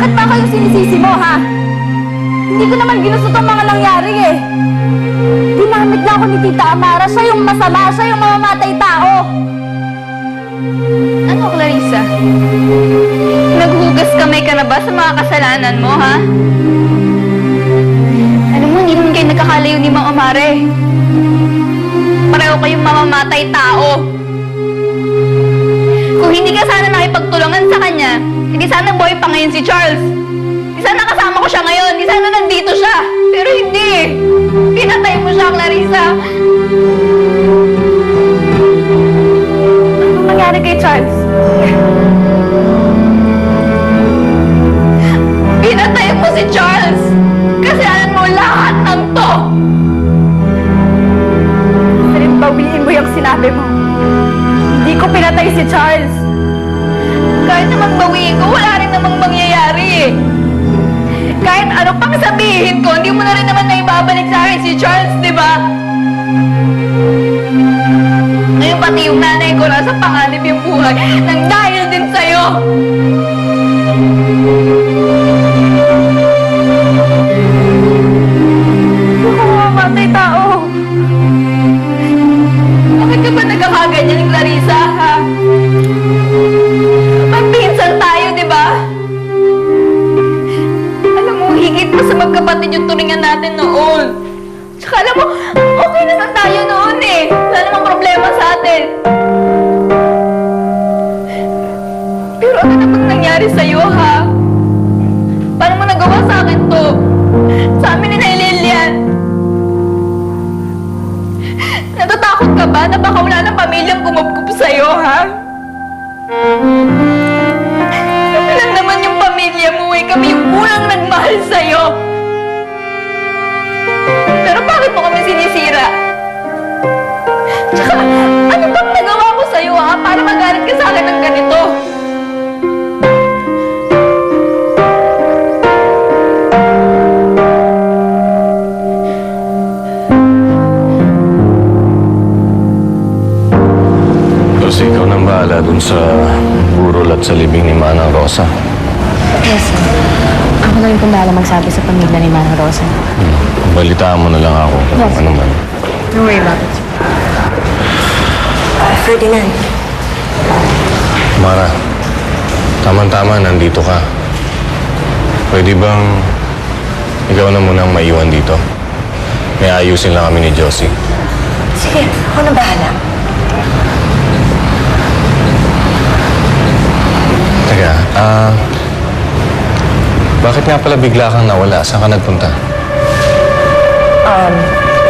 Bakit pa ako yung sinisisi mo, ha? Hindi ko naman ginusto tong mga nangyari eh. Ginamit na ako ni Tita Amara. Siya yung masama, siya yung mamamatay tao. Ano, Clarissa? Naghugas kamay ka na ba sa mga kasalanan mo, ha? Alam mo, hindi naman kayo nagkakalayo ni Mang Amare. Pareho kayong mamamatay tao. Kung hindi ka sana nakipagtulungan sa kanya, hindi sana boy pa ngayon si Charles. Hindi sana kasama ko siya ngayon. Hindi sana nandito siya. Pero hindi. Pinatay mo siya, Clarissa. Anong nangyari kay Charles? Pinatay mo si Charles. Kasalanan mo lahat ng to. Rin bawiin mo yung sinabi mo. Hindi ko pinatay si Charles. Kahit namang bawiin ko, wala rin namang mangyayari eh. Kahit ano pang sabihin ko, hindi mo na rin naman naibabalik sa akin si Charles, di ba? Ngayon pati yung nanay ko nasa panganib yung buhay nang dahil din sa'yo. Ako mamamatay tao. Bakit ka ba nagkakaganyan, Clarissa, ha? Magpinsan tayo, di ba? Alam mo, higit pa sa magkapatid yung turingan natin noon. Tsaka alam mo, okay naman tayo noon eh. Wala namang problema sa atin. Pero ano namang nangyari sa'yo, ha? Paano mo nagawa sa akin to? Sa amin ni Nay Lilian. Natatakot ka ba na baka wala ng pamilyang kumupkup sa'yo, ha? Kami lang naman yung pamilya mo eh. Kami yung unang nagmahal sa'yo. Pero bakit mo kami sinisira? Tsaka, ano bang nagawa ko sa'yo, ha? Para magalit ka sa akin ng ganito? Kasi ikaw nang bahala dun sa burol at sa libing ni Manang Rosa. Yes, sir. Ako na yung kung magsabi sa pamilya ni Manang Rosa. Balitaan mo na lang ako kung Yes. ano man. Don't worry about it, sir. Ferdinand, Mara, tama-tama, nandito ka. Pwede bang ikaw na munang maiwan dito? May ayusin lang kami ni Josie. sige, ako na bahala. Teka, bakit nga pala bigla kang nawala? Saan ka nagpunta?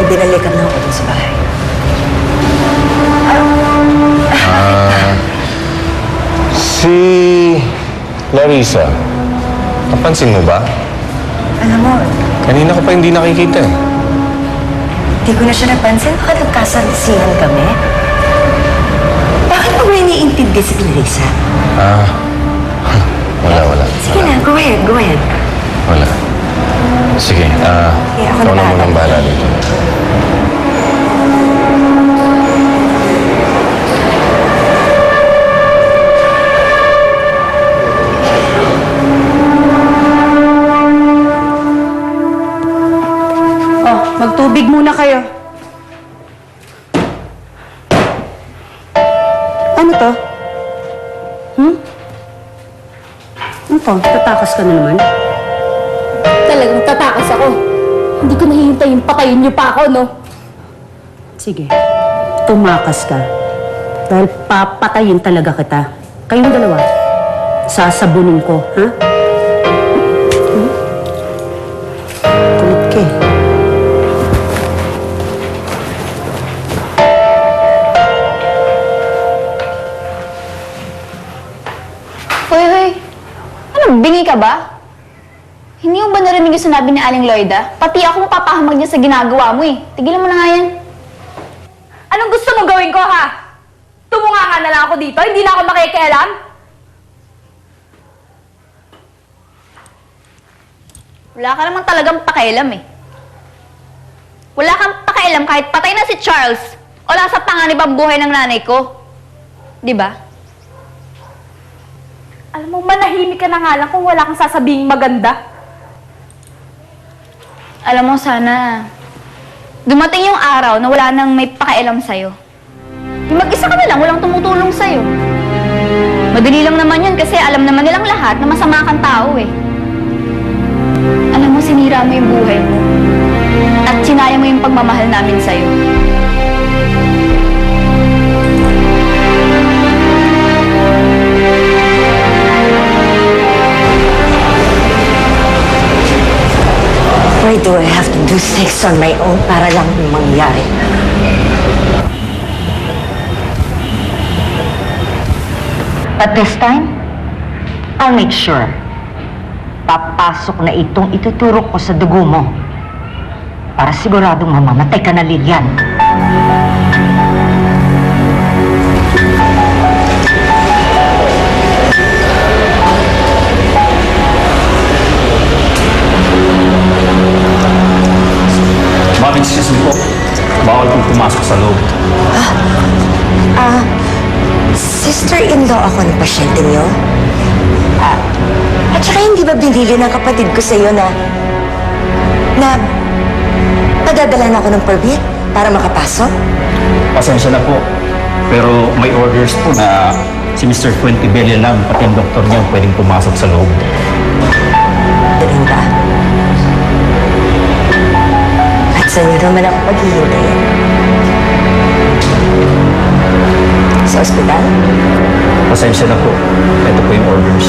Ibinalikan na ako dun sa bahay. Si Larissa, napansin mo ba? Alam mo, Kanina ko pa hindi nakikita eh. di ko na siya napansin. Baka nagkasalisihan kami. Bakit mo ba iniintindi si Clarissa? Wala. Sige na, go ahead, go ahead. Wala. Sige, ako na ikaw na bahala. munang bahala dito. Oh, magtubig muna kayo. Ano to? Ano to? Tatakas ka na naman? Talagang tatakas ako. Hindi ko nahihintay yung patayin niyo pa ako, no? Sige, tumakas ka. Dahil papatayin talaga kita. Kayong dalawa, sasabunin ko, ha? Kulit ka eh. Hoy. Ano, bingi ka ba? Hindi mo ba narinig yung sinabi ni Aling Lloyda? Pati ako mapapahamag niya sa ginagawa mo eh. Tigilan mo na nga yan. Anong gusto mo gawin ko, ha? Tumunga ka na lang ako dito? Hindi na ako makikialam? Wala ka naman talagang pakialam eh. Wala kang pakialam kahit patay na si Charles o nasa panganib ang buhay ng nanay ko. Di ba? Alam mo, Alam mo, manahimik ka na nga lang kung wala kang sasabing maganda. Alam mo, sana dumating yung araw na wala nang may pakialam sa'yo. Yung mag-isa ka na lang, walang tumutulong sa'yo. Madali lang naman yun kasi alam naman nilang lahat na masama kang tao eh. Alam mo, sinira mo yung buhay mo. At sinayang mo yung pagmamahal namin sa'yo. Why do I have to do sex on my own para lang may mangyari? But this time, I'll make sure. Papasok na itong ituturo ko sa dugo mo para siguradong mamamatay ka na, Lilian. Ma'am, excuse me po. Bawal pong pumasok sa loob. Sister-in-law ako ng pasyente niyo. At saka hindi ba binili ng kapatid ko sa'yo na padadalan ako ng permit para makapasok? Pasensya na po. Pero may orders po na si Mr. Fuentebella lang, pati ang doktor niya, pwedeng pumasok sa loob. Ganun ba? At saan niyo naman ako paghihintayin? Sa ospital? Pasensya na po. Ito po yung orders.